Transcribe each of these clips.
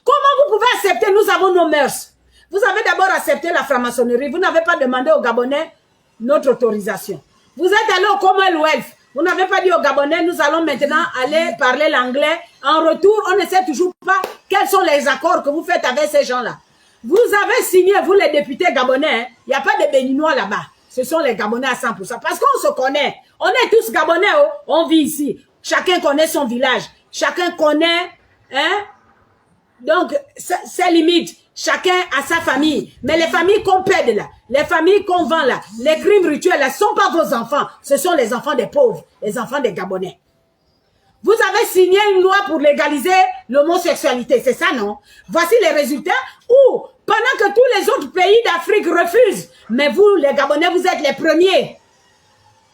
Comment vous pouvez accepter? Nous avons nos mœurs. Vous avez d'abord accepté la franc-maçonnerie. Vous n'avez pas demandé aux Gabonais notre autorisation. Vous êtes allé au Commonwealth. Vous n'avez pas dit aux Gabonais, nous allons maintenant aller parler l'anglais. En retour, on ne sait toujours pas quels sont les accords que vous faites avec ces gens-là. Vous avez signé, vous les députés gabonais, il n'y a pas de Béninois là-bas. Ce sont les Gabonais à 100%. Parce qu'on se connaît. On est tous Gabonais, oh. On vit ici. Chacun connaît son village. Chacun connaît, hein, donc, ses limites. Chacun a sa famille. Mais les familles qu'on pède là, les familles qu'on vend là, les crimes rituels là, ne sont pas vos enfants. Ce sont les enfants des pauvres, les enfants des Gabonais. Vous avez signé une loi pour légaliser l'homosexualité, c'est ça, non? Voici les résultats où, pendant que tous les autres pays d'Afrique refusent, mais vous, les Gabonais, vous êtes les premiers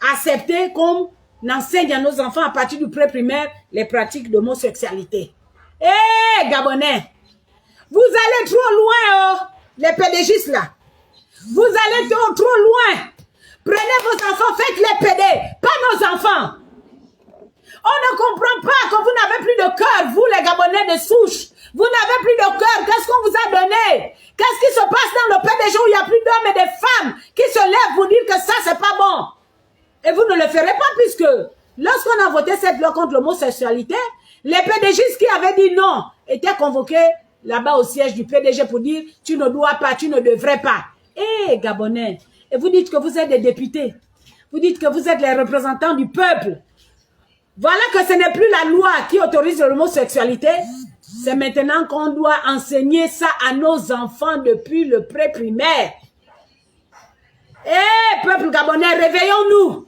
à accepter qu'on enseigne à nos enfants à partir du pré-primaire les pratiques d'homosexualité. Eh, Gabonais, vous allez trop loin, oh, les pédégistes là. Vous allez trop loin. Prenez vos enfants, faites-les pédés, pas nos enfants. On ne comprend pas que vous n'avez plus de cœur, vous les Gabonais de souche. Vous n'avez plus de cœur. Qu'est-ce qu'on vous a donné? Qu'est-ce qui se passe dans le PDG où il n'y a plus d'hommes et de femmes qui se lèvent pour dire que ça, c'est pas bon? Et vous ne le ferez pas puisque lorsqu'on a voté cette loi contre l'homosexualité, les PDGistes qui avaient dit non étaient convoqués là-bas au siège du PDG pour dire tu ne dois pas, tu ne devrais pas. Eh, Gabonais, et vous dites que vous êtes des députés. Vous dites que vous êtes les représentants du peuple. Voilà que ce n'est plus la loi qui autorise l'homosexualité. C'est maintenant qu'on doit enseigner ça à nos enfants depuis le pré-primaire. Eh, peuple gabonais, réveillons-nous.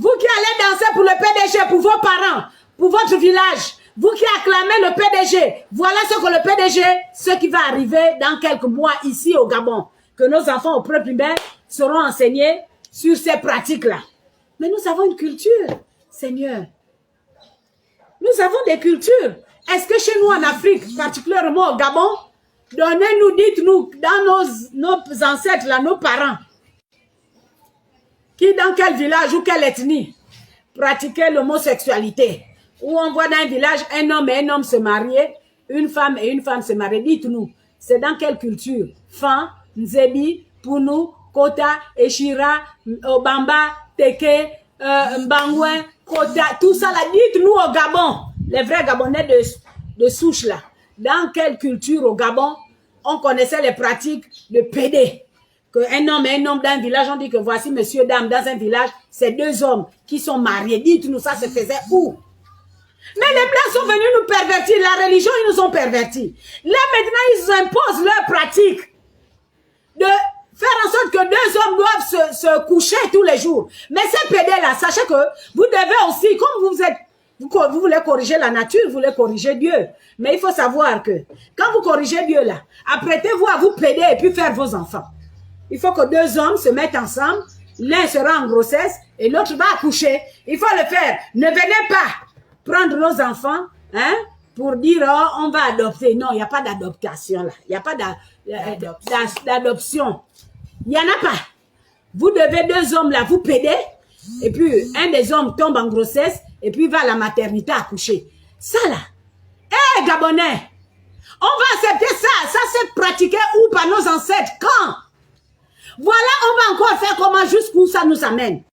Vous qui allez danser pour le PDG, pour vos parents, pour votre village, vous qui acclamez le PDG, voilà ce que le PDG, ce qui va arriver dans quelques mois ici au Gabon, que nos enfants au pré-primaire seront enseignés sur ces pratiques-là. Mais nous avons une culture, Seigneur. Nous avons des cultures. Est-ce que chez nous en Afrique, particulièrement au Gabon, donnez-nous, dites-nous, dans nos ancêtres, là, nos parents, qui dans quel village ou quelle ethnie pratiquaient l'homosexualité? Où on voit dans un village un homme et un homme se marier, une femme et une femme se marier. Dites-nous, c'est dans quelle culture? Fan, Nzebi, Pounou, Kota, Eshira, Obamba, Teke, Mbangouin, Kota, tout ça là, dites-nous au Gabon, les vrais Gabonais de souche là, dans quelle culture au Gabon on connaissait les pratiques de PD? Qu'un homme et un homme dans un village, on dit que voici monsieur, dame, dans un village, c'est deux hommes qui sont mariés. Dites-nous, ça se faisait où? Mais les Blancs sont venus nous pervertir, la religion, ils nous ont pervertis. Là, maintenant, ils imposent leur pratique de faire en sorte que deux hommes doivent se coucher tous les jours. Mais ces pédés-là, sachez que vous devez aussi, comme vous êtes, vous voulez corriger la nature, vous voulez corriger Dieu. Mais il faut savoir que quand vous corrigez Dieu là, apprêtez-vous à vous péder et puis faire vos enfants. Il faut que deux hommes se mettent ensemble, l'un sera en grossesse et l'autre va accoucher. Il faut le faire. Ne venez pas prendre nos enfants, hein, pour dire oh, on va adopter. Non, il n'y a pas d'adoptation là. Il n'y a pas d'adoption. Il n'y en a pas. Vous devez deux hommes là vous péder et puis un des hommes tombe en grossesse et puis va à la maternité accoucher. Ça là, hé Gabonais, on va accepter ça. Ça s'est pratiqué où par nos ancêtres? Quand? Voilà, on va encore faire comment jusqu'où ça nous amène.